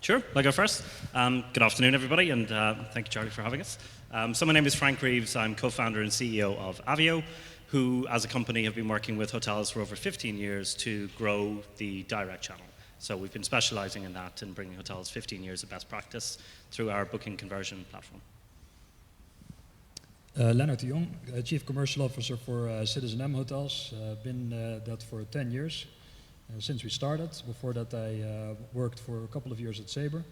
Sure, I'll go first. Good afternoon, everybody, and thank you, Charlie, for having us. So my name is Frank Reeves. I'm co-founder and CEO of Avvio, who, as a company, have been working with hotels for over 15 years to grow the direct channel. So we've been specializing in that and bringing hotels 15 years of best practice through our booking conversion platform. Lennert, Jong, Chief Commercial Officer for CitizenM Hotels. Been that for 10 years since we started. Before that, I worked for a couple of years at Sabre,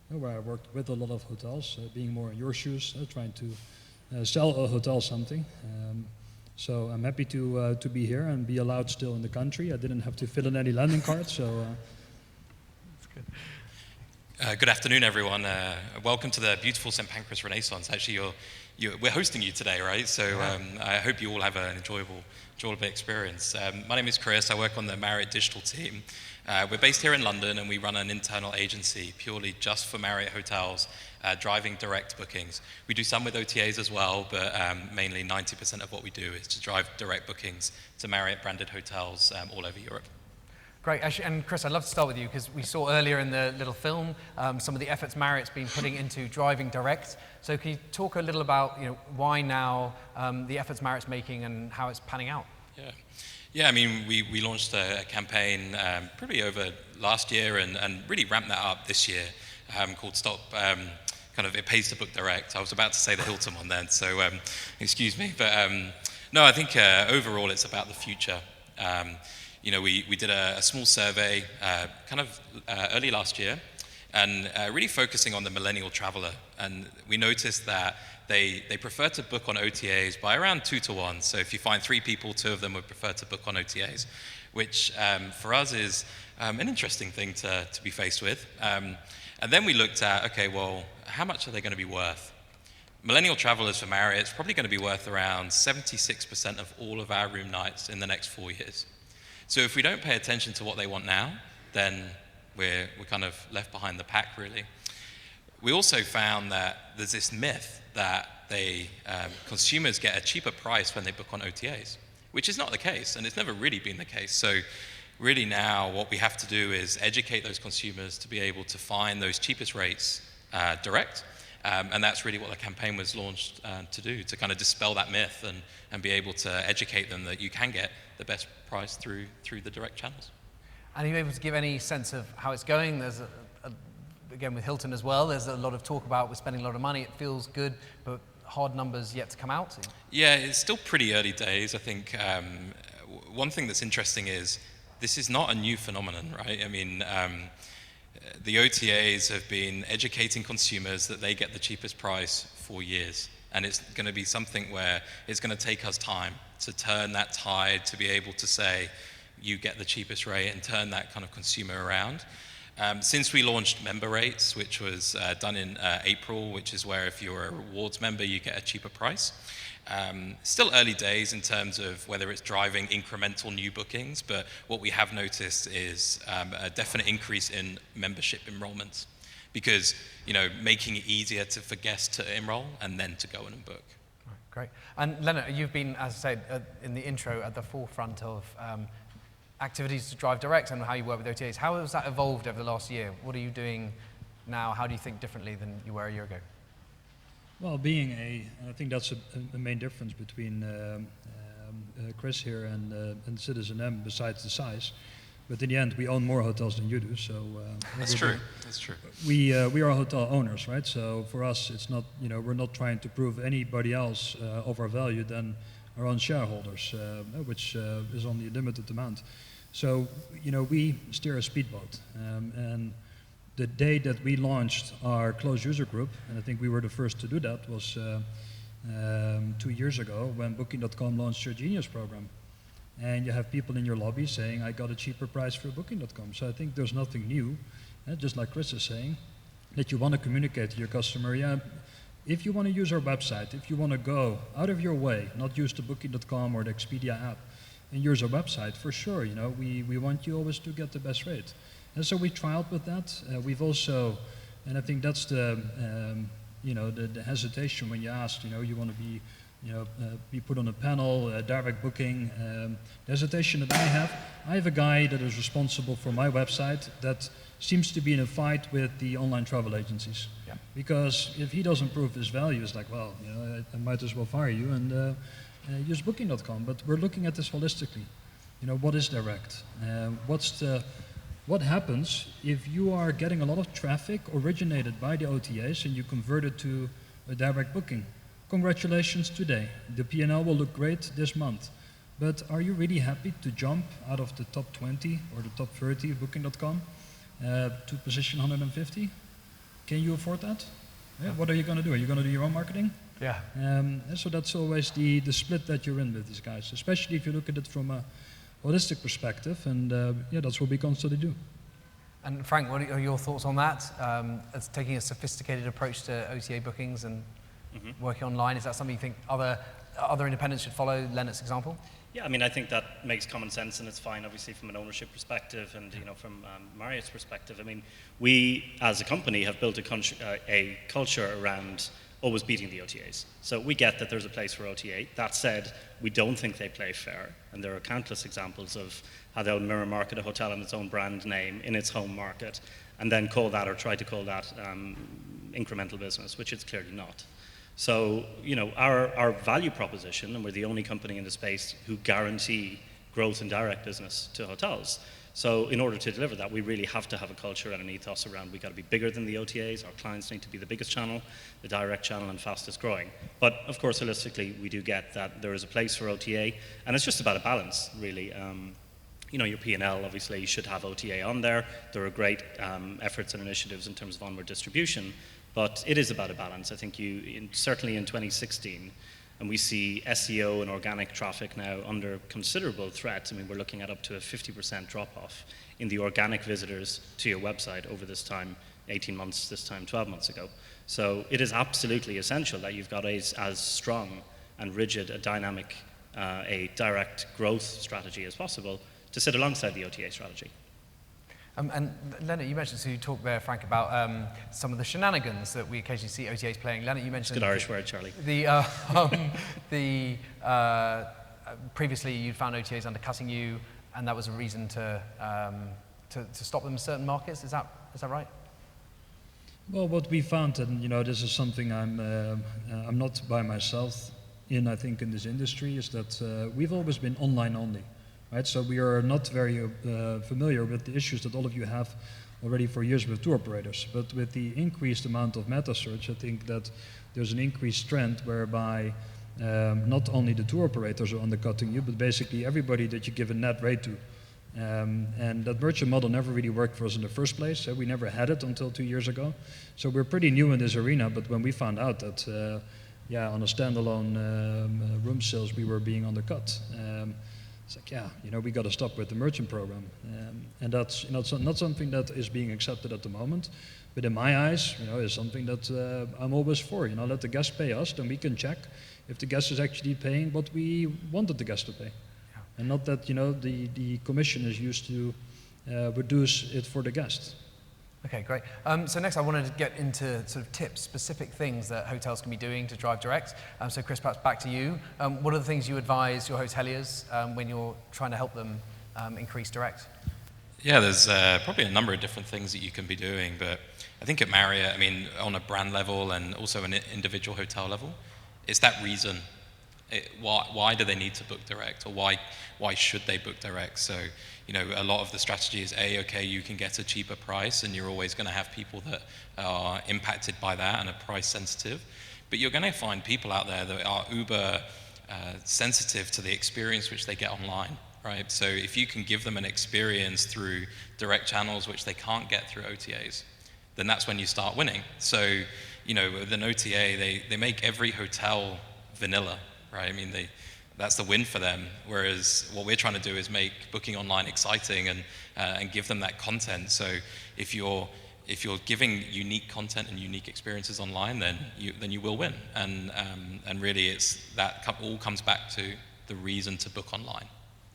where I worked with a lot of hotels, being more in your shoes, trying to sell a hotel something. So I'm happy to be here and be allowed still in the country. I didn't have to fill in any landing cards, so. That's good. Good afternoon, everyone. Welcome to the beautiful St. Pancras Renaissance. Actually, we're hosting you today, right? So I hope you all have an enjoyable experience. My name is Chris. I work on the Marriott digital team. We're based here in London, and we run an internal agency purely just for Marriott hotels, driving direct bookings. We do some with OTAs as well, but mainly 90% of what we do is to drive direct bookings to Marriott-branded hotels all over Europe. Great, actually, and Chris, I'd love to start with you because we saw earlier in the little film some of the efforts Marriott's been putting into driving direct. So can you talk a little about why now, the efforts Marriott's making and how it's panning out? Yeah. I mean, we launched a campaign probably over last year and really ramped that up this year called Stop. It pays to book direct. I was about to say the Hilton one then, so excuse me. But no, I think overall it's about the future. We did a small survey early last year and really focusing on the millennial traveler. And we noticed that they prefer to book on OTAs by around 2 to 1. So if you find 3 people, 2 of them would prefer to book on OTAs, which for us is an interesting thing to be faced with. And then we looked at, okay, well, how much are they going to be worth? Millennial travelers for Marriott, it's probably going to be worth around 76% of all of our room nights in the next 4 years. So if we don't pay attention to what they want now, then we're kind of left behind the pack, really. We also found that there's this myth that consumers get a cheaper price when they book on OTAs, which is not the case, and it's never really been the case. So really now what we have to do is educate those consumers to be able to find those cheapest rates direct, and that's really what the campaign was launched to do, to kind of dispel that myth and be able to educate them that you can get the best price through the direct channels. And are you able to give any sense of how it's going? There's again with Hilton as well, there's a lot of talk about we're spending a lot of money, it feels good, but hard numbers yet to come out. Yeah, it's still pretty early days. I think one thing that's interesting is this is not a new phenomenon, right? I mean, the OTAs have been educating consumers that they get the cheapest price for years. And it's going to be something where it's going to take us time to turn that tide, to be able to say, you get the cheapest rate and turn that kind of consumer around. Since we launched member rates, which was done in April, which is where if you're a rewards member, you get a cheaper price. Still early days in terms of whether it's driving incremental new bookings, but what we have noticed is a definite increase in membership enrollments because, making it easier for guests to enroll and then to go in and book. Great. And Lennert, you've been, as I said in the intro, at the forefront of activities to drive direct and how you work with OTAs. How has that evolved over the last year? What are you doing now? How do you think differently than you were a year ago? Well, and I think that's a main difference between Chris here and CitizenM, besides the size. But in the end, we own more hotels than you do, so that's true. That's true. We are hotel owners, right? So for us, it's not we're not trying to prove anybody else of our value than our own shareholders, which is only a limited amount. So we steer a speedboat, and the day that we launched our closed user group, and I think we were the first to do that, was 2 years ago when Booking.com launched your Genius program. And you have people in your lobby saying, I got a cheaper price for Booking.com. So I think there's nothing new, just like Chris is saying, that you want to communicate to your customer, if you want to use our website, if you want to go out of your way, not use the Booking.com or the Expedia app, and use our website, for sure, we want you always to get the best rate. And so we trialed with that. We've also, and I think that's the hesitation when you ask, you want to be put on a panel, direct booking. The hesitation that I have a guy that is responsible for my website that seems to be in a fight with the online travel agencies. Yeah. Because if he doesn't prove his value, it's like, well, I might as well fire you and use Booking.com. But we're looking at this holistically. What is direct? What happens if you are getting a lot of traffic originated by the OTAs and you convert it to a direct booking? Congratulations today. The P&L will look great this month. But are you really happy to jump out of the top 20 or the top 30 of Booking.com to position 150? Can you afford that? Yeah. What are you going to do? Are you going to do your own marketing? Yeah. So that's always the split that you're in with these guys, especially if you look at it from a holistic perspective, and that's what we constantly do. And Frank, what are your thoughts on that? As taking a sophisticated approach to OTA bookings and working online, is that something you think other independents should follow Lennert's example? Yeah, I mean, I think that makes common sense, and it's fine, obviously, from an ownership perspective, and from Marriott's perspective. I mean, we as a company have built a culture around always beating the OTAs. So we get that there's a place for OTA. That said, we don't think they play fair, and there are countless examples of how they'll mirror market a hotel in its own brand name in its home market, and then call that or try to call that incremental business, which it's clearly not. So, our value proposition, and we're the only company in the space who guarantee growth in direct business to hotels. So in order to deliver that, we really have to have a culture and an ethos around, we've got to be bigger than the OTAs, our clients need to be the biggest channel, the direct channel, and fastest growing. But of course, holistically, we do get that there is a place for OTA, and it's just about a balance, really. Your P&L, obviously, you should have OTA on there. There are great efforts and initiatives in terms of onward distribution, but it is about a balance. I think certainly in 2016, and we see SEO and organic traffic now under considerable threat. I mean, we're looking at up to a 50% drop-off in the organic visitors to your website over this time, 18 months, this time 12 months ago. So it is absolutely essential that you've got as strong and rigid a dynamic, a direct growth strategy as possible to sit alongside the OTA strategy. And Lennert, you mentioned, so you talked there, Frank, about some of the shenanigans that we occasionally see OTAs playing. Lennert, you mentioned... It's a good Irish word, Charlie. Previously you found OTAs undercutting you, and that was a reason to stop them in certain markets. Is that right? Well, what we found, and this is something I'm not by myself in, I think, in this industry, is that we've always been online only. Right, so we are not very familiar with the issues that all of you have already for years with tour operators. But with the increased amount of meta search, I think that there's an increased trend whereby not only the tour operators are undercutting you, but basically everybody that you give a net rate to. And that merchant model never really worked for us in the first place. We never had it until 2 years ago. So we're pretty new in this arena, but when we found out that, on a standalone room sales, we were being undercut. It's like, we got to stop with the merchant program. And that's not something that is being accepted at the moment. But in my eyes, is something that I'm always for. Let the guest pay us, then we can check if the guest is actually paying what we wanted the guest to pay. Yeah. And not that, the commission is used to reduce it for the guest. Okay, great. So next I wanted to get into sort of tips, specific things that hotels can be doing to drive direct. So Chris, perhaps back to you. What are the things you advise your hoteliers when you're trying to help them increase direct? Yeah, there's probably a number of different things that you can be doing, but I think at Marriott, on a brand level and also an individual hotel level, it's that reason. Why do they need to book direct, or why should they book direct? So, a lot of the strategy is you can get a cheaper price, and you're always going to have people that are impacted by that and are price sensitive. But you're going to find people out there that are uber sensitive to the experience which they get online, right? So if you can give them an experience through direct channels which they can't get through OTAs, then that's when you start winning. So, with an OTA, they make every hotel vanilla, right? That's the win for them. Whereas what we're trying to do is make booking online exciting and give them that content. So if you're giving unique content and unique experiences online, then you will win. And really, it's that all comes back to the reason to book online.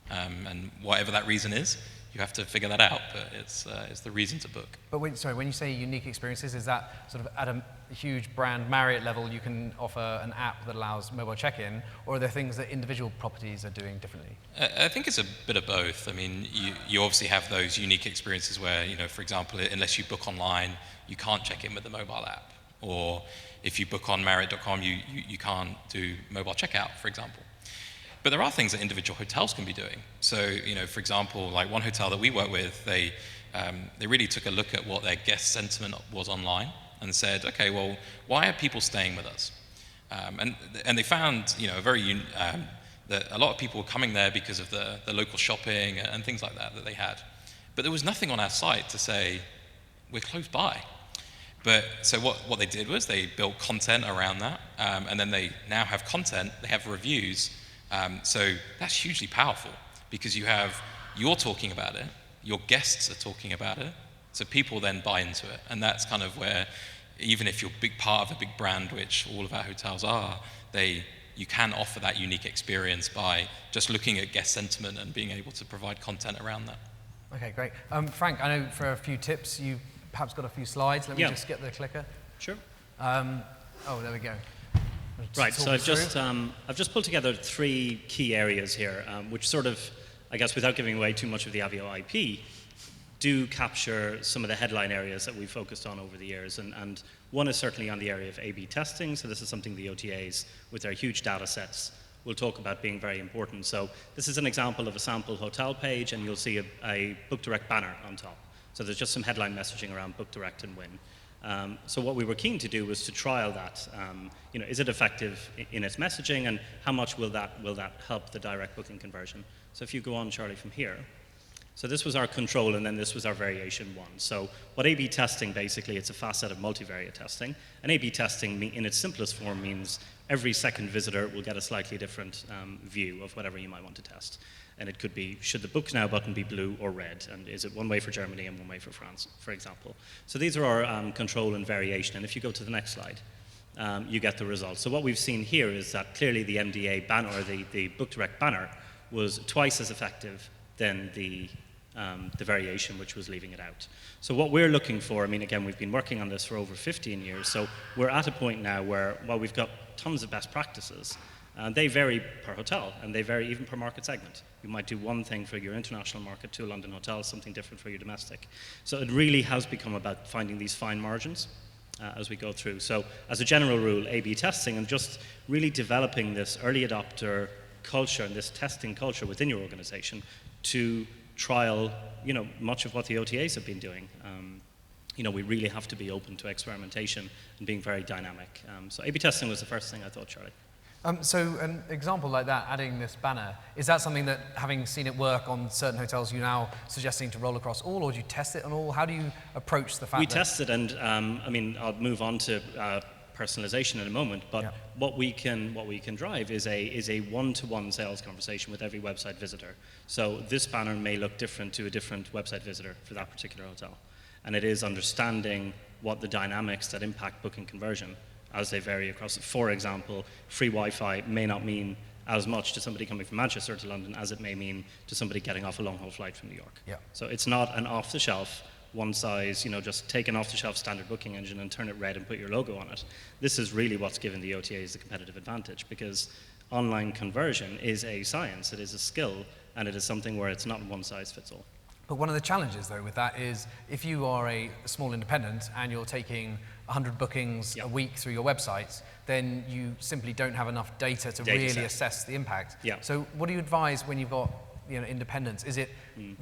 And whatever that reason is, you have to figure that out, but it's the reason to book. But when you say unique experiences, is that sort of at a huge brand Marriott level, you can offer an app that allows mobile check-in, or are there things that individual properties are doing differently? I think it's a bit of both. I mean, you obviously have those unique experiences where, for example, unless you book online, you can't check in with the mobile app. Or if you book on Marriott.com, you can't do mobile checkout, for example. But there are things that individual hotels can be doing. So, for example, like one hotel that we work with, they really took a look at what their guest sentiment was online and said, okay, well, why are people staying with us? And they found, that a lot of people were coming there because of the local shopping and things like that they had. But there was nothing on our site to say, we're close by. But so what they did was they built content around that, and then they now have content, they have reviews. So that's hugely powerful because you're talking about it, your guests are talking about it, so people then buy into it. And that's kind of where, even if you're a big part of a big brand, which all of our hotels are, you can offer that unique experience by just looking at guest sentiment and being able to provide content around that. Okay, great. Frank, I know for a few tips, you perhaps got a few slides. Let me just get the clicker. Sure. There we go. Right, so I've just pulled together 3 key areas here, which sort of, I guess without giving away too much of the Avvio IP, do capture some of the headline areas that we've focused on over the years. And one is certainly on the area of A/B testing. So this is something the OTAs, with their huge data sets, will talk about being very important. So this is an example of a sample hotel page, and you'll see a Book Direct banner on top. So there's just some headline messaging around Book Direct and Win. So what we were keen to do was to trial that. Is it effective in its messaging, and how much will that help the direct booking conversion? So if you go on, Charlie, from here. So this was our control, and then this was our variation 1. So what A/B testing, basically, it's a facet of multivariate testing. And A/B testing, in its simplest form, means every second visitor will get a slightly different view of whatever you might want to test. And it could be, should the Book Now button be blue or red? And is it one way for Germany and one way for France, for example? So these are our control and variation. And if you go to the next slide, you get the results. So what we've seen here is that clearly the MDA banner, or the Book Direct banner, was twice as effective than the variation, which was leaving it out. So what we're looking for, again, we've been working on this for over 15 years, so we're at a point now where, while we've got tons of best practices, they vary per hotel, and they vary even per market segment. You might do one thing for your international market to a London hotel, something different for your domestic. So it really has become about finding these fine margins as we go through. So as a general rule, A/B testing and just really developing this early adopter culture and this testing culture within your organization to trial, much of what the OTAs have been doing. We really have to be open to experimentation and being very dynamic. So A/B testing was the first thing I thought, Charlie. So an example like that, adding this banner, is that something that, having seen it work on certain hotels, you're now suggesting to roll across all, or do you test it on all? How do you approach the fact We test it, and I'll move on to personalization in a moment, but what we can drive is a one-to-one sales conversation with every website visitor. So this banner may look different to a different website visitor for that particular hotel. And it is understanding what the dynamics that impact booking conversion as they vary across. For example, free Wi-Fi may not mean as much to somebody coming from Manchester to London as it may mean to somebody getting off a long-haul flight from New York. Yeah. So it's not an off-the-shelf, one size, just take an off-the-shelf standard booking engine and turn it red and put your logo on it. This is really what's given the OTAs the competitive advantage, because online conversion is a science, it is a skill, and it is something where it's not one size fits all. But one of the challenges, though, with that is if you are a small independent and you're taking 100 bookings a week through your website, then you simply don't have enough data to really assess the impact. Yeah. So what do you advise when you've got independents? Is it,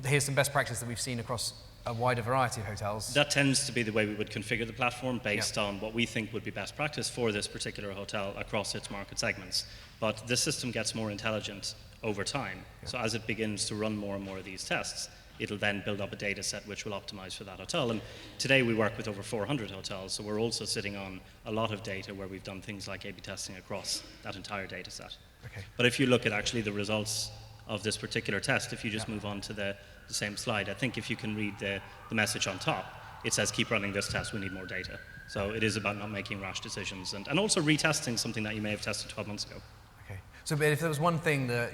here's some best practice that we've seen across a wider variety of hotels? That tends to be the way we would configure the platform based on what we think would be best practice for this particular hotel across its market segments. But the system gets more intelligent over time. So as it begins to run more and more of these tests, it'll then build up a data set which will optimize for that hotel. And today we work with over 400 hotels, so we're also sitting on a lot of data where we've done things like A/B testing across that entire data set. Okay. But if you look at actually the results of this particular test, if you just move on to the same slide, I think if you can read the message on top, it says keep running this test, we need more data. So it is about not making rash decisions and also retesting something that you may have tested 12 months ago. Okay. So, but if there was one thing that,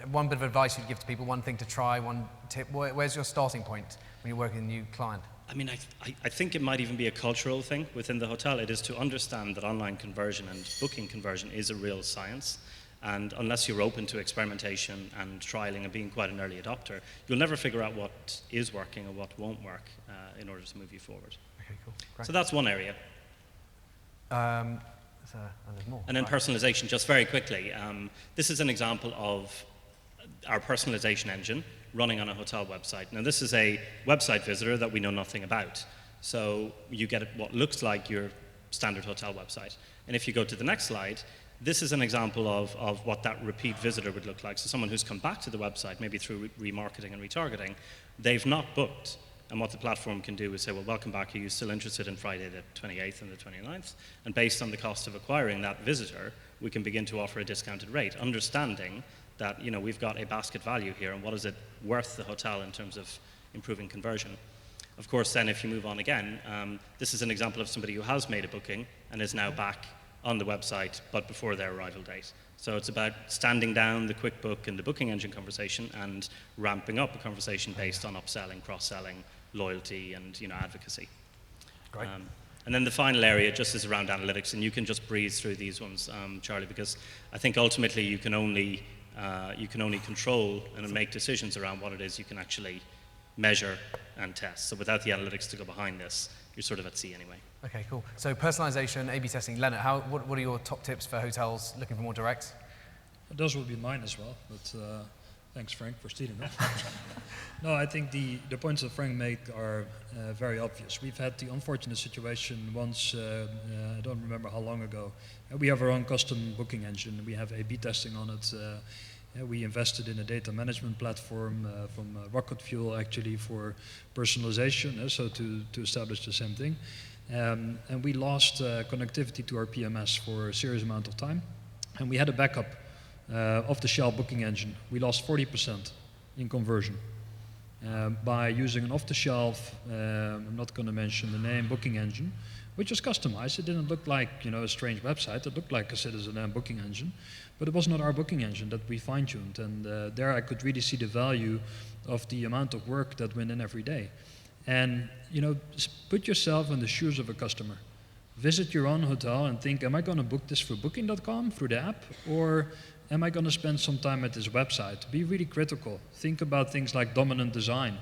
one bit of advice you'd give to people, one thing to try, one tip, where's your starting point when you're working with a new client? I mean, I think it might even be a cultural thing within the hotel. It is to understand that online conversion and booking conversion is a real science. And unless you're open to experimentation and trialing and being quite an early adopter, you'll never figure out what is working or what won't work in order to move you forward. Okay, cool. Great. So that's one area. And there's more. And then personalization, just very quickly. This is an example of our personalization engine running on a hotel website. Now, this is a website visitor that we know nothing about. So you get what looks like your standard hotel website. And if you go to the next slide, this is an example of what that repeat visitor would look like. So someone who's come back to the website, maybe through remarketing and retargeting, they've not booked. And what the platform can do is say, well, welcome back, are you still interested in Friday the 28th and the 29th? And based on the cost of acquiring that visitor, we can begin to offer a discounted rate, understanding that we've got a basket value here, and what is it worth the hotel in terms of improving conversion. Of course, then if you move on again, this is an example of somebody who has made a booking and is now back on the website, but before their arrival date. So it's about standing down the quick book and the booking engine conversation and ramping up a conversation based on upselling, cross-selling, loyalty, and advocacy. Great. And then the final area just is around analytics, and you can just breeze through these ones, Charlie, because I think ultimately you can only control and make decisions around what it is you can actually measure and test. So without the analytics to go behind this, you're sort of at sea anyway. Okay, cool. So personalization, A/B testing. Lennert, what are your top tips for hotels looking for more direct? Those would be mine as well, but thanks, Frank, for stealing them. No, I think the points that Frank made are very obvious. We've had the unfortunate situation once, I don't remember how long ago. We have our own custom booking engine. We have A/B testing on it. We invested in a data management platform from Rocket Fuel, actually, for personalization, so to establish the same thing. And we lost connectivity to our PMS for a serious amount of time. And we had a backup off-the-shelf booking engine. We lost 40% in conversion by using an off-the-shelf, I'm not going to mention the name, booking engine, which was customized. It didn't look like a strange website. It looked like a CitizenM booking engine, but it was not our booking engine that we fine-tuned. And there I could really see the value of the amount of work that went in every day. And put yourself in the shoes of a customer. Visit your own hotel and think, am I going to book this through booking.com, through the app, or am I going to spend some time at this website? Be really critical. Think about things like dominant design.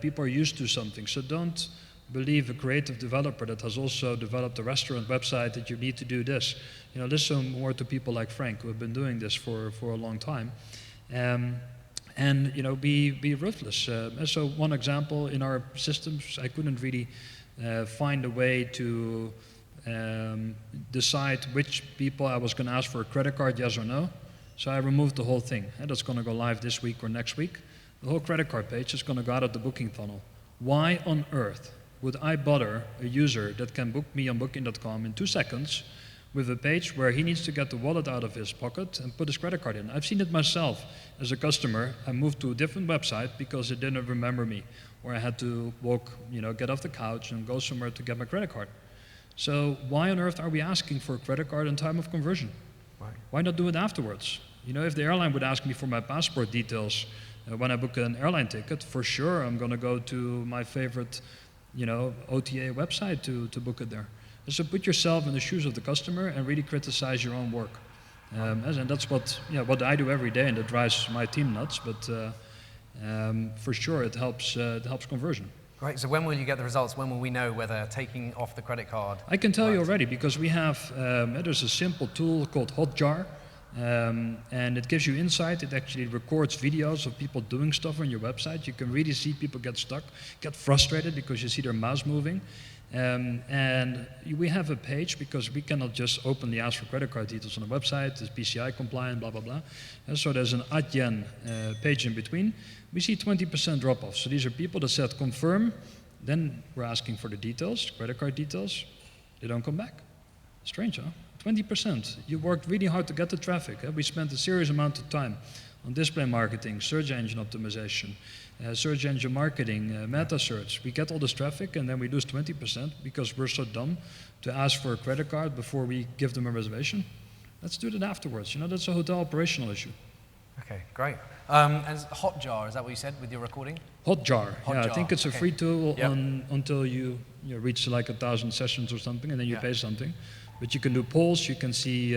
People are used to something, so don't believe a creative developer that has also developed a restaurant website that you need to do this. Listen more to people like Frank, who have been doing this for a long time. And be ruthless. So one example, in our systems, I couldn't really find a way to decide which people I was going to ask for a credit card, yes or no. So I removed the whole thing. And that's going to go live this week or next week. The whole credit card page is going to go out of the booking funnel. Why on earth would I bother a user that can book me on booking.com in 2 seconds with a page where he needs to get the wallet out of his pocket and put his credit card in? I've seen it myself as a customer. I moved to a different website because it didn't remember me, or I had to walk, get off the couch and go somewhere to get my credit card. So why on earth are we asking for a credit card in time of conversion? Right. Why not do it afterwards? If the airline would ask me for my passport details when I book an airline ticket, for sure I'm going to go to my favorite, OTA website to book it there. So put yourself in the shoes of the customer and really criticize your own work. And that's what I do every day, and that drives my team nuts. But for sure, it helps conversion. Right. So when will you get the results? When will we know whether taking off the credit card? I can tell you already, because we have there's a simple tool called Hotjar. And it gives you insight. It actually records videos of people doing stuff on your website. You can really see people get stuck, get frustrated because you see their mouse moving. And we have a page, because we cannot just openly ask for credit card details on the website. It's PCI compliant, blah, blah, blah. And so there's an @yen page in between. We see 20% drop-off. So these are people that said confirm. Then we're asking for the details, credit card details. They don't come back. Strange, huh? 20%. You worked really hard to get the traffic. We spent a serious amount of time on display marketing, search engine optimization, search engine marketing, meta search. We get all this traffic, and then we lose 20% because we're so dumb to ask for a credit card before we give them a reservation. let's do that afterwards. That's a hotel operational issue. Okay, great. And Hotjar, is that what you said with your recording? Hotjar. Yeah, I think it's a free tool until you reach like 1,000 sessions or something, and then you pay something. But you can do polls. You can see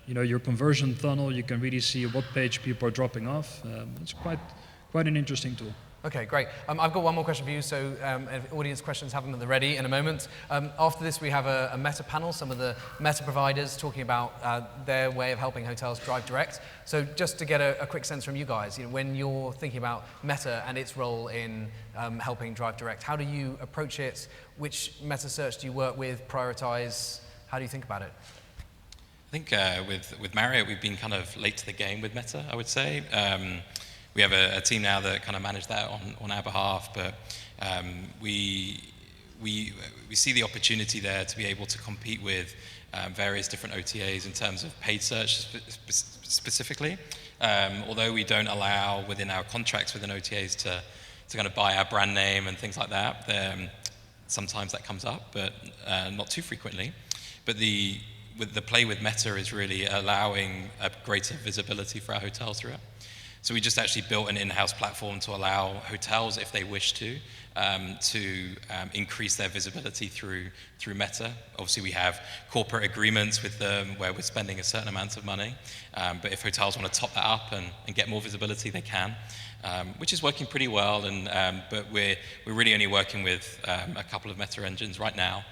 your conversion funnel. You can really see what page people are dropping off. It's quite an interesting tool. Okay, great. I've got one more question for you, so audience questions, have them at the ready in a moment. After this, we have a Meta panel, some of the Meta providers talking about their way of helping hotels drive direct. So just to get a quick sense from you guys, when you're thinking about Meta and its role in helping drive direct, how do you approach it? Which Meta search do you work with, prioritize? How do you think about it? I think with Marriott, we've been kind of late to the game with Meta, I would say. We have a team now that kind of manage that on our behalf, but we see the opportunity there to be able to compete with various different OTAs in terms of paid search specifically. Although we don't allow within our contracts within OTAs to kind of buy our brand name and things like that, sometimes that comes up, but not too frequently. But the play with Meta is really allowing a greater visibility for our hotels through it. So we just actually built an in-house platform to allow hotels, if they wish to increase their visibility through Meta. Obviously, we have corporate agreements with them where we're spending a certain amount of money. But if hotels want to top that up and get more visibility, they can, which is working pretty well. But we're really only working with a couple of Meta engines right now.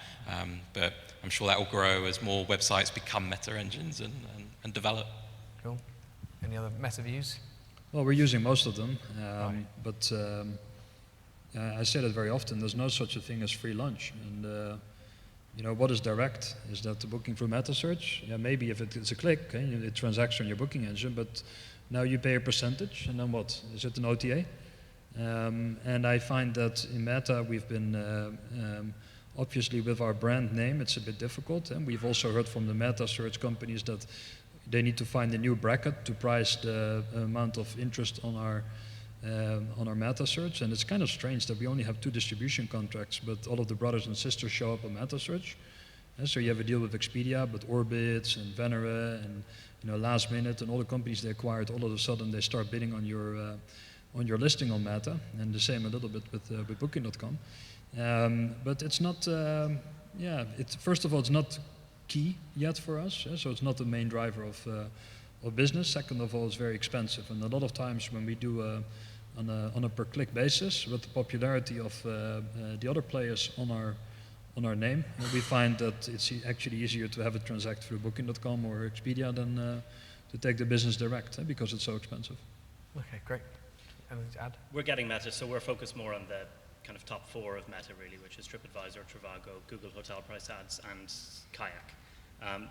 But I'm sure that will grow as more websites become Meta engines and develop. Cool. Any other Meta views? Well, we're using most of them, but I say that very often. There's no such a thing as free lunch. And what is direct? Is that the booking through meta search? Yeah, maybe if it's a click, it transacts on your booking engine, but now you pay a percentage, and then what? Is it an OTA? And I find that in Meta we've been obviously with our brand name, it's a bit difficult, and we've also heard from the meta search companies that they need to find a new bracket to price the amount of interest on our meta search, and it's kind of strange that we only have 2 distribution contracts, but all of the brothers and sisters show up on meta search. And so you have a deal with Expedia, but Orbitz and Venere and Last Minute and all the companies they acquired, all of a sudden they start bidding on your listing on Meta, and the same a little bit with Booking.com. But it's not. First of all, it's not key yet for us, so it's not the main driver of business. Second of all, it's very expensive, and a lot of times when we do on a per click basis with the popularity of the other players on our name, we find that it's actually easier to have it transact through Booking.com or Expedia than to take the business direct, because it's so expensive. Okay, great. Anything to add? We're getting Meta, so we're focused more on the kind of top 4 of Meta really, which is TripAdvisor, Trivago, Google Hotel Price Ads, and Kayak.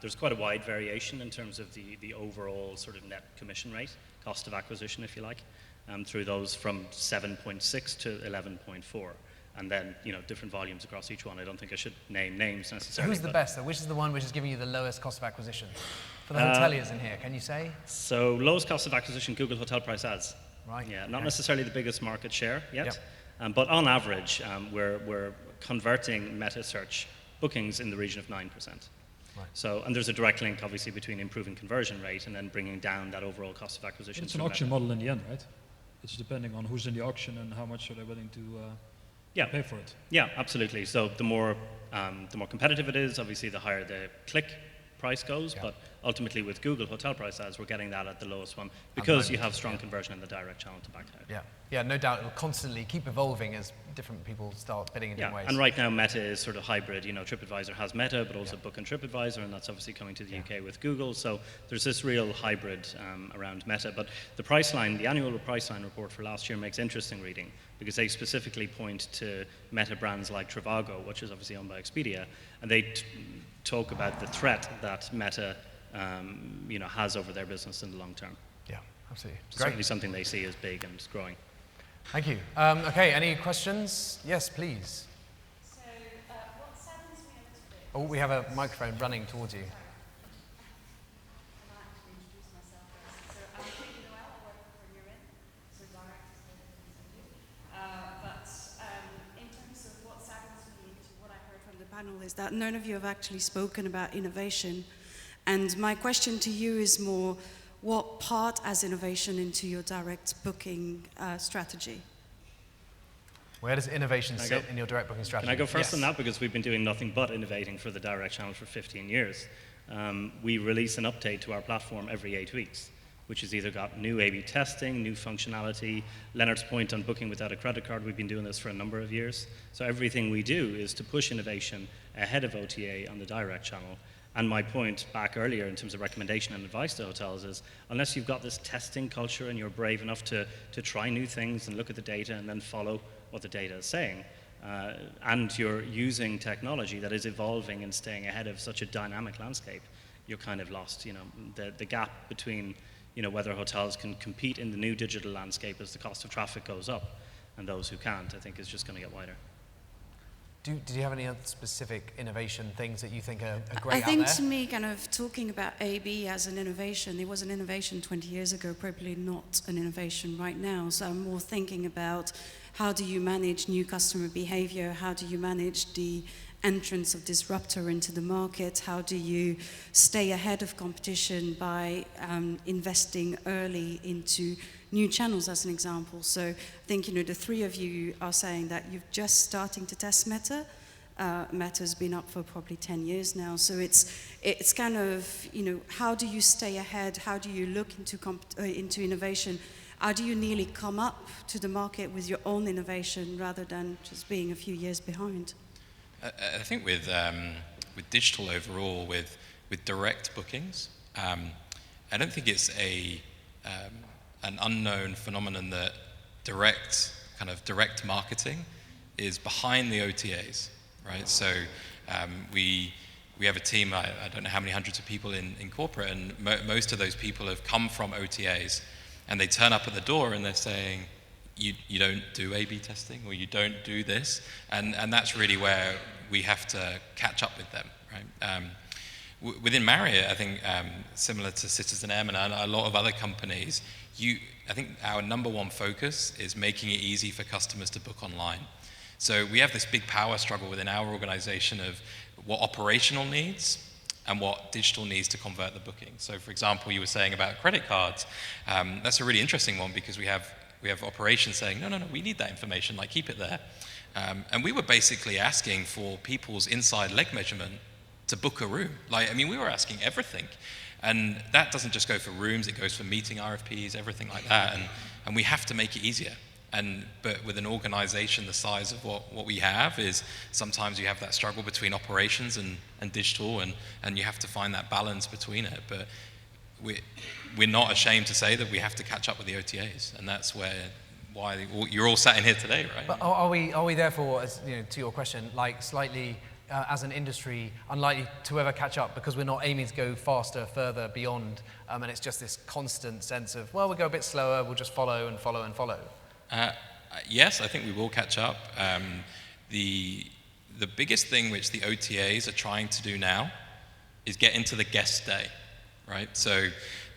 There's quite a wide variation in terms of the overall sort of net commission rate, cost of acquisition, if you like, through those from 7.6 to 11.4, and then different volumes across each one. I don't think I should name names necessarily. Who's the best, though? Which is the one which is giving you the lowest cost of acquisition? For the hoteliers in here, can you say? So lowest cost of acquisition, Google Hotel Price Ads. Right. Yeah, not necessarily the biggest market share yet. Yep. But on average, we're converting meta search bookings in the region of 9%. Right. So, and there's a direct link, obviously, between improving conversion rate and then bringing down that overall cost of acquisition. It's an auction model in the end, right? It's depending on who's in the auction and how much are they willing to pay for it. Yeah, absolutely. So the more competitive it is, obviously, the higher the click price goes. But ultimately, with Google Hotel Price Ads, we're getting that at the lowest one because you have strong conversion in the direct channel to back out. Yeah, no doubt. It will constantly keep evolving as different people start bidding in different ways. And right now, Meta is sort of hybrid. TripAdvisor has Meta, but also Book and TripAdvisor, and that's obviously coming to the UK with Google. So there's this real hybrid around Meta. But the price line, the annual price line report for last year makes interesting reading because they specifically point to Meta brands like Trivago, which is obviously owned by Expedia, and they talk about the threat that Meta has over their business in the long term. Yeah, absolutely. Certainly something they see as big and growing. Thank you. Okay, any questions? Yes, please. So, what sounds we have today? Oh, we have a microphone running towards you. I'd like to introduce myself first. So, I'm Kate Noel, I work for Marriott, so directors of the things I do. But in terms of what saddens me to what I heard from the panel is that none of you have actually spoken about innovation And my question to you is more, what part as innovation into your direct booking strategy? Where does innovation Can I sit go? in your direct booking strategy? Can I go first Yes. on that? Because we've been doing nothing but innovating for the direct channel for 15 years. We release an update to our platform every 8 weeks, which has either got new A/B testing, new functionality. Lennert's point on booking without a credit card, we've been doing this for a number of years. So everything we do is to push innovation ahead of OTA on the direct channel. And my point back earlier in terms of recommendation and advice to hotels is, unless you've got this testing culture and you're brave enough to try new things and look at the data and then follow what the data is saying, and you're using technology that is evolving and staying ahead of such a dynamic landscape, you're kind of lost. The gap between whether hotels can compete in the new digital landscape as the cost of traffic goes up and those who can't, I think is just going to get wider. Do you have any other specific innovation things that you think are great I think out to there? me, kind of talking about A/B as an innovation, it was an innovation 20 years ago, probably not an innovation right now. So I'm more thinking about how do you manage new customer behavior? How do you manage the entrance of disruptor into the market? How do you stay ahead of competition by investing early into new channels, as an example? So I think the three of you are saying that you're just starting to test Meta. Meta's been up for probably 10 years now. So it's kind of how do you stay ahead? How do you look into innovation? How do you nearly come up to the market with your own innovation rather than just being a few years behind? I think with digital overall, with direct bookings, I don't think it's an unknown phenomenon that direct marketing is behind the OTAs, right? So we have a team, I don't know how many hundreds of people in corporate, and most of those people have come from OTAs, and they turn up at the door and they're saying, you don't do A/B testing, or you don't do this, and that's really where we have to catch up with them, right? Within Marriott, I think similar to CitizenM and a lot of other companies, I think our number one focus is making it easy for customers to book online. So we have this big power struggle within our organization of what operational needs and what digital needs to convert the booking. So for example, you were saying about credit cards, that's a really interesting one because we have operations saying, no, we need that information, like keep it there. And we were basically asking for people's inside leg measurement to book a room. We were asking everything. And that doesn't just go for rooms, it goes for meeting RFPs, everything like that. And we have to make it easier. But with an organization the size of what we have is sometimes you have that struggle between operations and digital, and you have to find that balance between it. But we're not ashamed to say that we have to catch up with the OTAs, and that's why you're all sat in here today, right? But are we therefore, as, to your question, slightly as an industry unlikely to ever catch up because we're not aiming to go faster, further, beyond, and it's just this constant sense of, well, we'll go a bit slower, we'll just follow and follow and follow? Yes, I think we will catch up. The biggest thing which the OTAs are trying to do now is get into the guest stay, right? So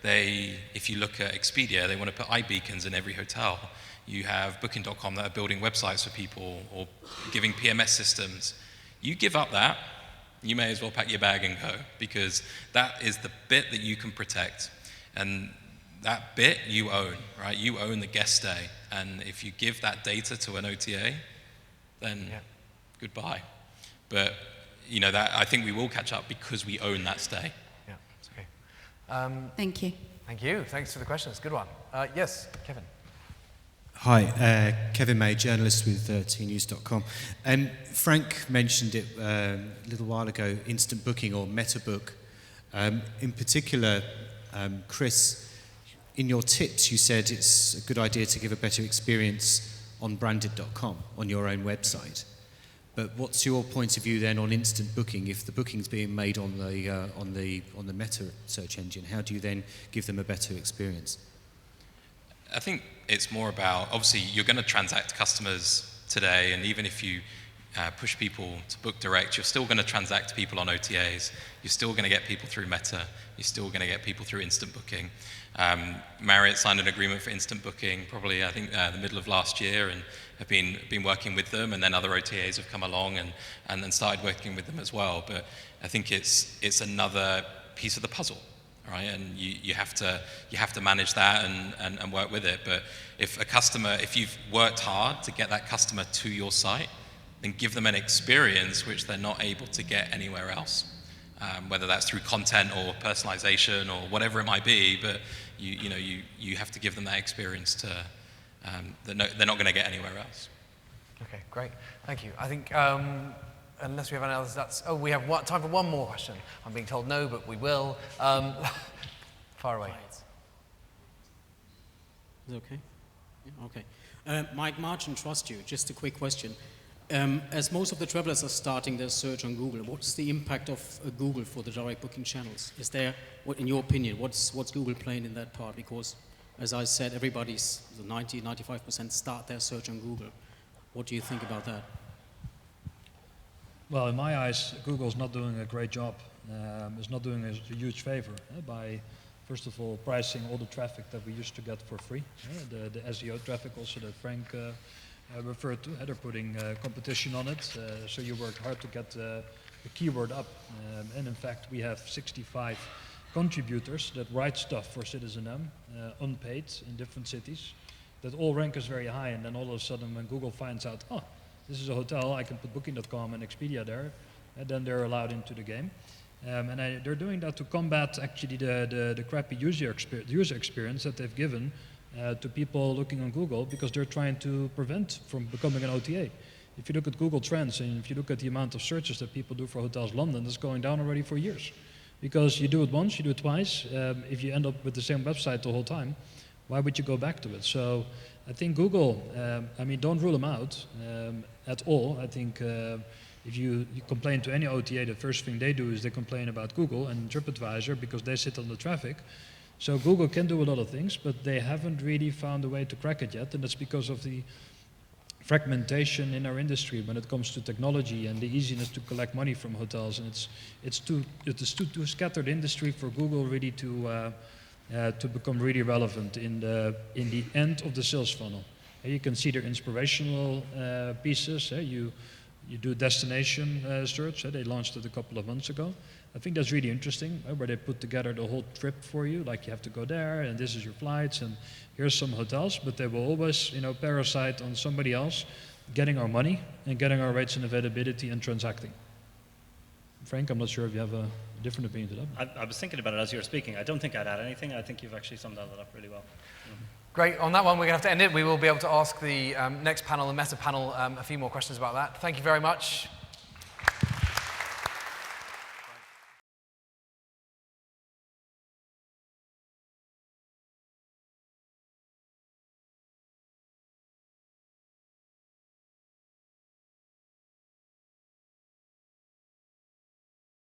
if you look at Expedia, they want to put iBeacons in every hotel. You have Booking.com that are building websites for people or giving PMS systems. You give up that, you may as well pack your bag and go, because that is the bit that you can protect. And that bit you own, right? You own the guest stay. And if you give that data to an OTA, then goodbye. But, that I think we will catch up because we own that stay. Yeah, okay. Thank you. Thank you. Thanks for the questions. Good one. Yes, Kevin. Hi, Kevin May, journalist with tnews.com. Frank mentioned it a little while ago, instant booking or MetaBook. In particular, Chris, in your tips you said it's a good idea to give a better experience on branded.com, on your own website. But what's your point of view then on instant booking? If the booking's being made on the Meta search engine, how do you then give them a better experience? I think it's more about, obviously, you're going to transact customers today, and even if you push people to book direct, you're still going to transact people on OTAs. You're still going to get people through Meta. You're still going to get people through instant booking. Marriott signed an agreement for instant booking probably, I think, the middle of last year, and have been working with them, and then other OTAs have come along and then started working with them as well. But I think it's another piece of the puzzle, right? And you have to manage that and work with it. But if you've worked hard to get that customer to your site, then give them an experience which they're not able to get anywhere else, whether that's through content or personalization or whatever it might be. But you have to give them that experience to they're not going to get anywhere else. Okay, great. Thank you. I think, unless we have any others, we have time for one more question. I'm being told no, but we will. Far away. Is it okay? Yeah, okay. Mike Martin, Trust You. Just a quick question. As most of the travelers are starting their search on Google, what's the impact of Google for the direct booking channels? Is there, in your opinion, what's Google playing in that part? Because, as I said, everybody's 95% start their search on Google. What do you think about that? Well, in my eyes, Google's not doing a great job. It's not doing a huge favor by, first of all, pricing all the traffic that we used to get for free. The SEO traffic also that Frank referred to. They're putting competition on it, so you work hard to get the keyword up. And in fact, we have 65 contributors that write stuff for CitizenM, unpaid in different cities, that all rank us very high, and then all of a sudden when Google finds out, oh, this is a hotel, I can put Booking.com and Expedia there, and then they're allowed into the game. And they're doing that to combat actually the crappy user experience that they've given to people looking on Google, because they're trying to prevent from becoming an OTA. If you look at Google Trends and if you look at the amount of searches that people do for Hotels London, it's going down already for years. Because you do it once, you do it twice, if you end up with the same website the whole time, why would you go back to it? So I think Google, don't rule them out at all. I think if you complain to any OTA, the first thing they do is they complain about Google and TripAdvisor because they sit on the traffic. So Google can do a lot of things, but they haven't really found a way to crack it yet, and that's because of the fragmentation in our industry when it comes to technology and the easiness to collect money from hotels. And it's too scattered industry for Google really to become really relevant in the end of the sales funnel. You can see their inspirational pieces. You do destination search. They launched it a couple of months ago. I think that's really interesting, where they put together the whole trip for you. Like you have to go there, and this is your flights, and here's some hotels. But they will always, parasite on somebody else getting our money and getting our rates and availability and transacting. Frank, I'm not sure if you have a different opinion to that. I was thinking about it as you were speaking. I don't think I'd add anything. I think you've actually summed that up really well. Great. On that one, we're going to have to end it. We will be able to ask the next panel, the meta panel, a few more questions about that. Thank you very much.